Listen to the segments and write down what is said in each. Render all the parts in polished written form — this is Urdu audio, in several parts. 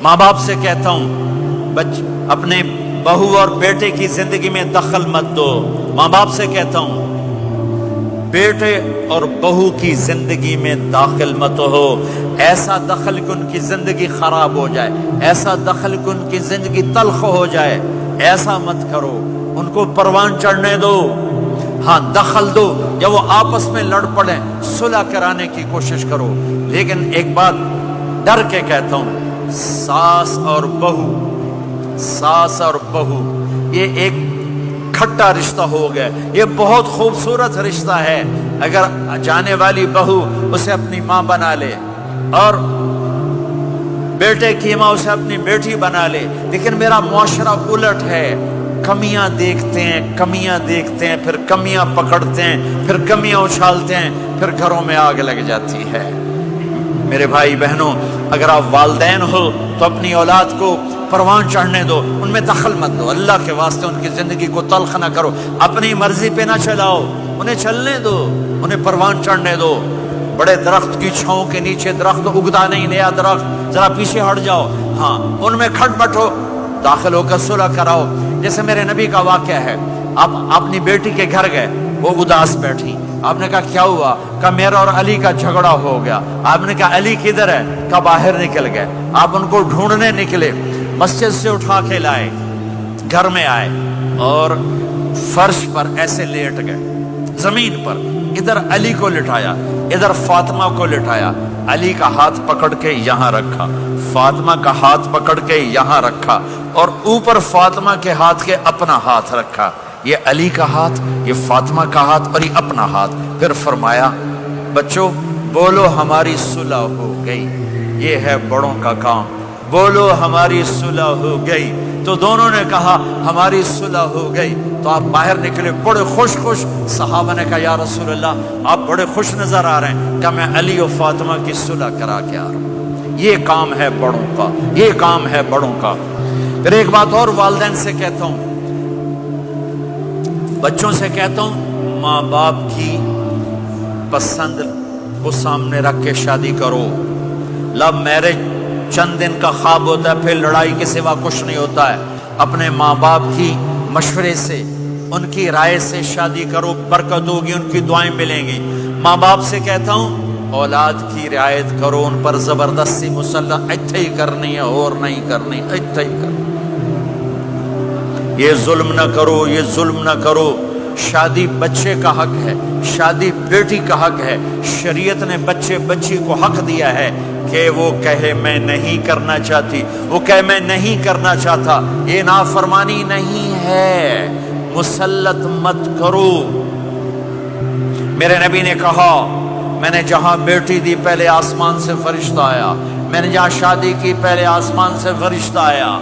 ماں باپ سے کہتا ہوں اپنے بہو اور بیٹے کی زندگی میں دخل مت دو. ماں باپ سے کہتا ہوں بیٹے اور بہو کی زندگی میں داخل مت ہو. ایسا دخل کہ ان کی زندگی خراب ہو جائے، ایسا دخل کہ ان کی زندگی تلخ ہو جائے، ایسا مت کرو. ان کو پروان چڑھنے دو. ہاں دخل دو، یا وہ آپس میں لڑ پڑیں صلح کرانے کی کوشش کرو. لیکن ایک بات ڈر کے کہتا ہوں، ساس اور بہو یہ ایک کھٹا رشتہ ہو گیا. یہ بہت خوبصورت رشتہ ہے. اگر جانے والی بہو اسے اپنی ماں بنا لے اور بیٹے کی ماں اسے اپنی بیٹی بنا لے، لیکن میرا معاشرہ الٹ ہے. کمیاں دیکھتے ہیں، پھر کمیاں پکڑتے ہیں، پھر کمیاں اچھالتے ہیں، پھر گھروں میں آگ لگ جاتی ہے. میرے بھائی بہنوں، اگر آپ والدین ہو تو اپنی اولاد کو پروان چڑھنے دو، ان میں دخل مت دو. اللہ کے واسطے ان کی زندگی کو تلخ نہ کرو. اپنی مرضی پہ نہ چلاؤ، انہیں چلنے دو، انہیں پروان چڑھنے دو. بڑے درخت کی چھاؤں کے نیچے درخت اگتا نہیں، نیا درخت، ذرا پیچھے ہٹ جاؤ. ہاں ان میں کھٹ بٹو، داخل ہو کر صلح کراؤ. جیسے میرے نبی کا واقعہ ہے، آپ اپنی بیٹی کے گھر گئے، وہ اداس بیٹھی. آپ نے کہا کیا ہوا؟ کہا میرا اور علی کا جھگڑا ہو گیا. آپ نے کہا علی کدھر ہے؟ کہا باہر نکل گئے. آپ ان کو ڈھونڈنے نکلے، مسجد سے اٹھا کے لائے، گھر میں آئے اور فرش پر ایسے لیٹ گئے، زمین پر. ادھر علی کو لٹایا، ادھر فاطمہ کو لٹایا. علی کا ہاتھ پکڑ کے یہاں رکھا، فاطمہ کا ہاتھ پکڑ کے یہاں رکھا، اور اوپر فاطمہ کے ہاتھ کے اپنا ہاتھ رکھا. یہ علی کا ہاتھ، یہ فاطمہ کا ہاتھ اور یہ اپنا ہاتھ. پھر فرمایا بچوں بولو ہماری صلح ہو گئی. یہ ہے بڑوں کا کام، بولو ہماری صلح ہو گئی. تو دونوں نے کہا ہماری صلح ہو گئی. تو آپ باہر نکلے بڑے خوش. صحابہ نے کہا یا رسول اللہ آپ بڑے خوش نظر آ رہے ہیں. کہ میں علی و فاطمہ کی صلح کرا کے آ رہا ہوں. یہ کام ہے بڑوں کا، یہ کام ہے بڑوں کا. پھر ایک بات اور والدین سے کہتا ہوں، بچوں سے کہتا ہوں، ماں باپ کی پسند کو سامنے رکھ کے شادی کرو. لو میرج چند دن کا خواب ہوتا ہے، پھر لڑائی کے سوا کچھ نہیں ہوتا ہے. اپنے ماں باپ کی مشورے سے، ان کی رائے سے شادی کرو، برکت ہوگی، ان کی دعائیں ملیں گی. ماں باپ سے کہتا ہوں اولاد کی رعایت کرو، ان پر زبردستی مسلط ایتھے ہی کرنی ہے اور نہیں کرنی، ایتھے ہی کرنی. یہ ظلم نہ کرو، یہ ظلم نہ کرو. شادی بچے کا حق ہے، شادی بیٹی کا حق ہے. شریعت نے بچی کو حق دیا ہے کہ وہ کہے میں نہیں کرنا چاہتی، وہ کہے میں نہیں کرنا چاہتا. یہ نافرمانی نہیں ہے، مسلط مت کرو. میرے نبی نے کہا میں نے جہاں بیٹی دی پہلے آسمان سے فرشتہ آیا، میں نے جہاں شادی کی پہلے آسمان سے فرشتہ آیا.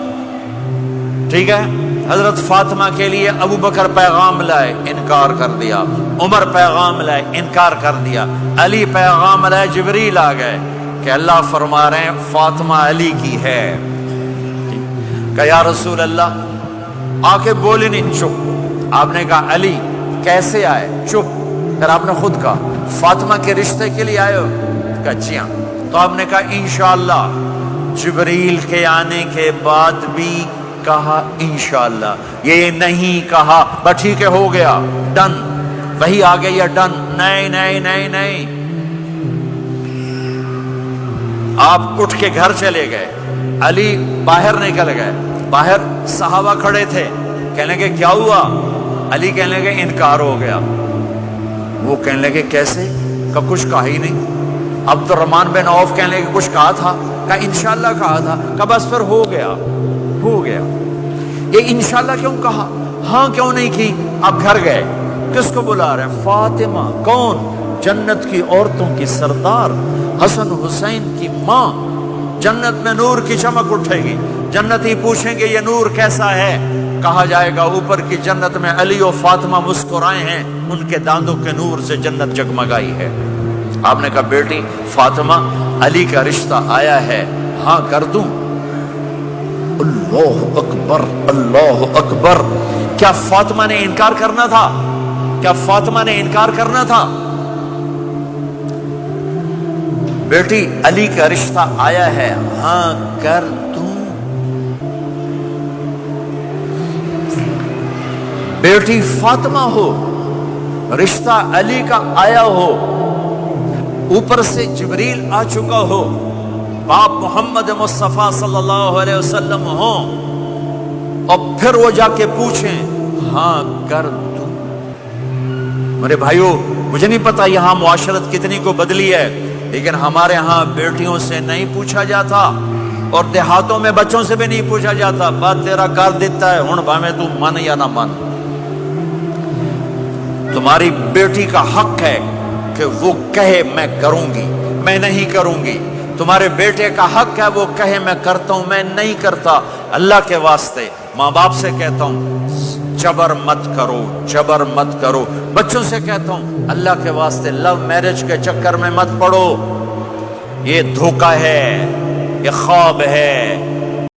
ٹھیک ہے، حضرت فاطمہ کے لیے ابو بکر پیغام لائے، انکار کر دیا. عمر پیغام لائے، انکار کر دیا. علی پیغام لائے، جبریل آ گئے کہ اللہ فرما رہے ہیں فاطمہ علی کی ہے. کہ یا رسول اللہ آ کے بولے نہیں، چپ. آپ نے کہا علی کیسے آئے؟ چپ. پھر آپ نے خود کہا فاطمہ کے رشتے کے لیے آئے ہو؟ کہا جی ہاں. تو آپ نے کہا انشاءاللہ. جبریل کے آنے کے بعد بھی کہا انشاءاللہ، یہ نہیں کہا بس ٹھیک ہے ہو گیا ڈن، وہی آ گئی ہے ڈن. نہیں نہیں نہیں نہیں. آپ اٹھ کے گھر چلے گئے، علی باہر نکل گئے. باہر صحابہ کھڑے تھے، کہنے لگے کیا ہوا؟ علی کہنے لگے انکار ہو گیا. وہ کہنے لگے کیسے؟ کہ کچھ کہا ہی نہیں. عبد الرحمن بن عوف کہنے لگے کچھ کہا تھا؟ کہ انشاءاللہ کہا تھا. کہ بس پھر ہو گیا ہو گیا. یہ انشاءاللہ کیوں کہا؟ ہاں کیوں نہیں کی؟ آپ گھر گئے، کس کو بلا رہے ہیں؟ فاطمہ. کون؟ جنت کی عورتوں کی سردار، حسن حسین کی ماں. جنت میں نور کی چمک اٹھے گی. جنتی پوچھیں گے یہ نور کیسا ہے؟ کہا جائے گا اوپر کی جنت میں علی و فاطمہ مسکرائے ہیں، ان کے داندوں کے نور سے جنت جگمگائی ہے. آپ نے کہا بیٹی فاطمہ علی کا رشتہ آیا ہے، ہاں کر دوں؟ اللہ اکبر اللہ اکبر. کیا فاطمہ نے انکار کرنا تھا؟ کیا فاطمہ نے انکار کرنا تھا؟ بیٹی علی کا رشتہ آیا ہے، ہاں کر دوں. بیٹی فاطمہ ہو، رشتہ علی کا آیا ہو، اوپر سے جبریل آ چکا ہو، باپ محمد مصطفیٰ صلی اللہ علیہ وسلم ہو، اور پھر وہ جا کے پوچھیں ہاں کر دوں۔ میرے بھائیو، مجھے نہیں پتا یہاں معاشرت کتنی کو بدلی ہے، لیکن ہمارے ہاں بیٹیوں سے نہیں پوچھا جاتا، اور دیہاتوں میں بچوں سے بھی نہیں پوچھا جاتا، بات تیرا کر دیتا ہے ہن بھاویں تو من یا نہ من۔ تمہاری بیٹی کا حق ہے کہ وہ کہے میں کروں گی، میں نہیں کروں گی۔ تمہارے بیٹے کا حق ہے وہ کہے میں کرتا ہوں، میں نہیں کرتا۔ اللہ کے واسطے ماں باپ سے کہتا ہوں جبر مت کرو، جبر مت کرو۔ بچوں سے کہتا ہوں اللہ کے واسطے لو میرج کے چکر میں مت پڑو، یہ دھوکہ ہے، یہ خواب ہے،